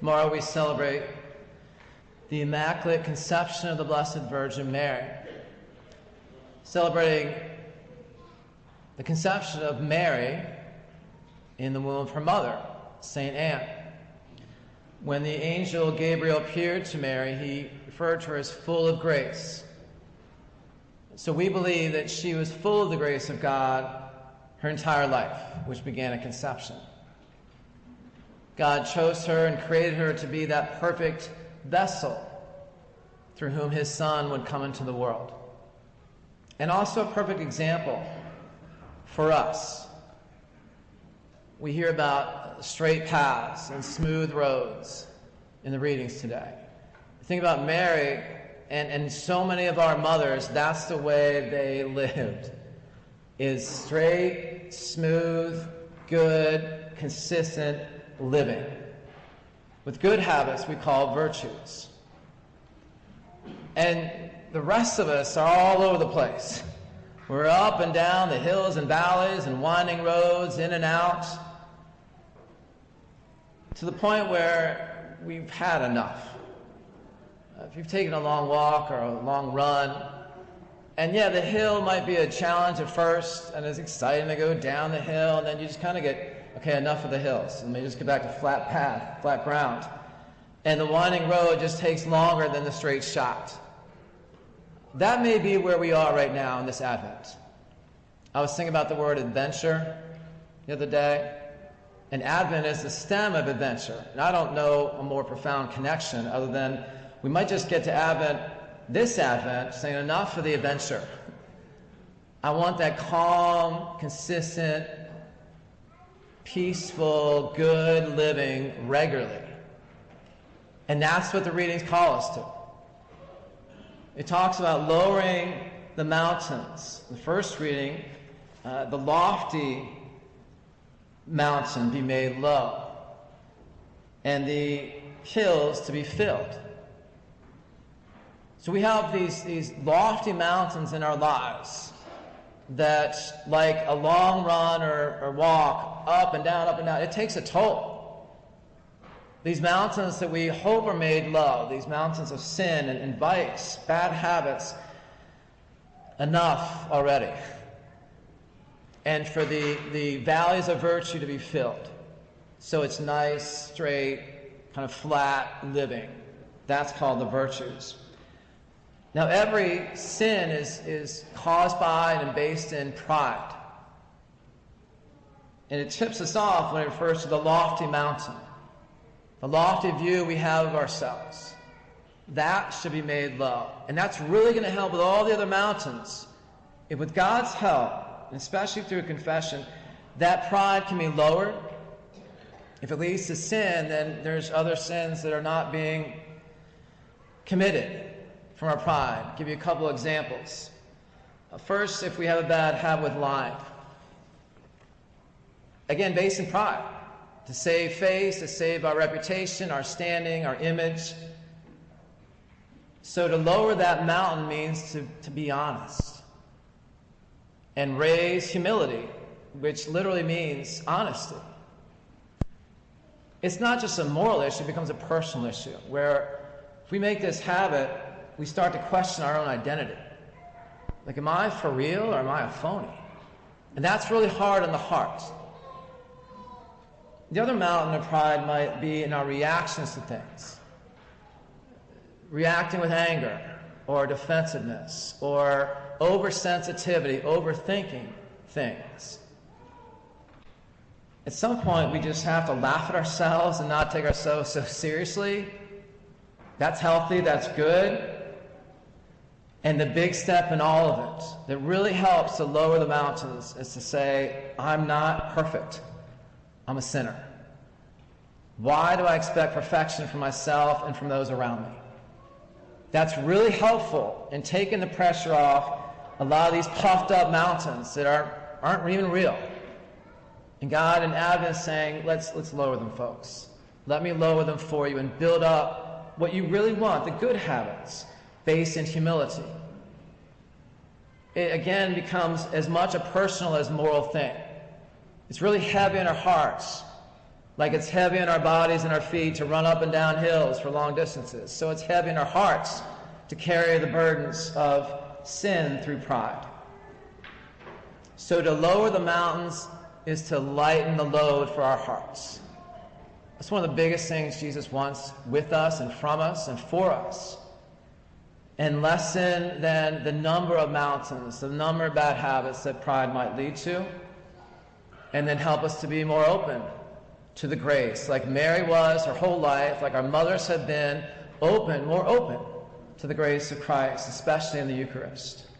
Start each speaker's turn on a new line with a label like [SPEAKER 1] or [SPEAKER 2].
[SPEAKER 1] Tomorrow we celebrate the Immaculate Conception of the Blessed Virgin Mary, celebrating the conception of Mary in the womb of her mother, St. Anne. When the angel Gabriel appeared to Mary, he referred to her as full of grace. So we believe that she was full of the grace of God her entire life, which began at conception. God chose her and created her to be that perfect vessel through whom his Son would come into the world. And also a perfect example for us. We hear about straight paths and smooth roads in the readings today. Think about Mary and so many of our mothers, that's the way they lived, is straight, smooth, good, consistent living, with good habits we call virtues. And the rest of us are all over the place. We're up and down the hills and valleys and winding roads, in and out, to the point where we've had enough. If you've taken a long walk or a long run, and yeah, the hill might be a challenge at first, and it's exciting to go down the hill, and then you just kind of get, okay, enough of the hills, and they just get back to flat path, flat ground. And the winding road just takes longer than the straight shot. That may be where we are right now in this Advent. I was thinking about the word adventure the other day, and Advent is the stem of adventure. And I don't know a more profound connection other than we might just get to Advent, this Advent, saying enough of the adventure. I want that calm, consistent, peaceful, good living regularly. And that's what the readings call us to. It talks about lowering the mountains. The first reading, the lofty mountain be made low, and the hills to be filled. So we have these lofty mountains in our lives that, like a long run or walk up and down, it takes a toll. These mountains that we hope are made low, these mountains of sin and vice, bad habits, enough already. And for the valleys of virtue to be filled. So it's nice, straight, kind of flat living. That's called the virtues. Now every sin is caused by and based in pride. And it tips us off when it refers to the lofty mountain. The lofty view we have of ourselves. That should be made low. And that's really going to help with all the other mountains. If with God's help, and especially through confession, that pride can be lowered. If it leads to sin, then there's other sins that are not being committed from our pride. I'll give you a couple of examples. First, if we have a bad habit with lying. Again, based in pride. To save face, to save our reputation, our standing, our image. So to lower that mountain means to be honest. And raise humility, which literally means honesty. It's not just a moral issue, it becomes a personal issue, where if we make this habit, we start to question our own identity. Like, am I for real or am I a phony? And that's really hard on the heart. The other mountain of pride might be in our reactions to things. Reacting with anger or defensiveness or oversensitivity, overthinking things. At some point, we just have to laugh at ourselves and not take ourselves so seriously. That's healthy, that's good. And the big step in all of it that really helps to lower the mountains is to say, I'm not perfect. I'm a sinner. Why do I expect perfection from myself and from those around me? That's really helpful in taking the pressure off a lot of these puffed up mountains that aren't even real. And God in Advent is saying, let's lower them, folks. Let me lower them for you and build up what you really want, the good habits, based in humility. It again becomes as much a personal as moral thing. It's really heavy in our hearts Like it's heavy on our bodies and our feet to run up and down hills for long distances. So it's heavy in our hearts to carry the burdens of sin through pride. So to lower the mountains is to lighten the load for our hearts. That's one of the biggest things Jesus wants with us and from us and for us. And lessen then the number of mountains, the number of bad habits that pride might lead to. And then help us to be more open to the grace, like Mary was her whole life, like our mothers have been, open, more open to the grace of Christ, especially in the Eucharist.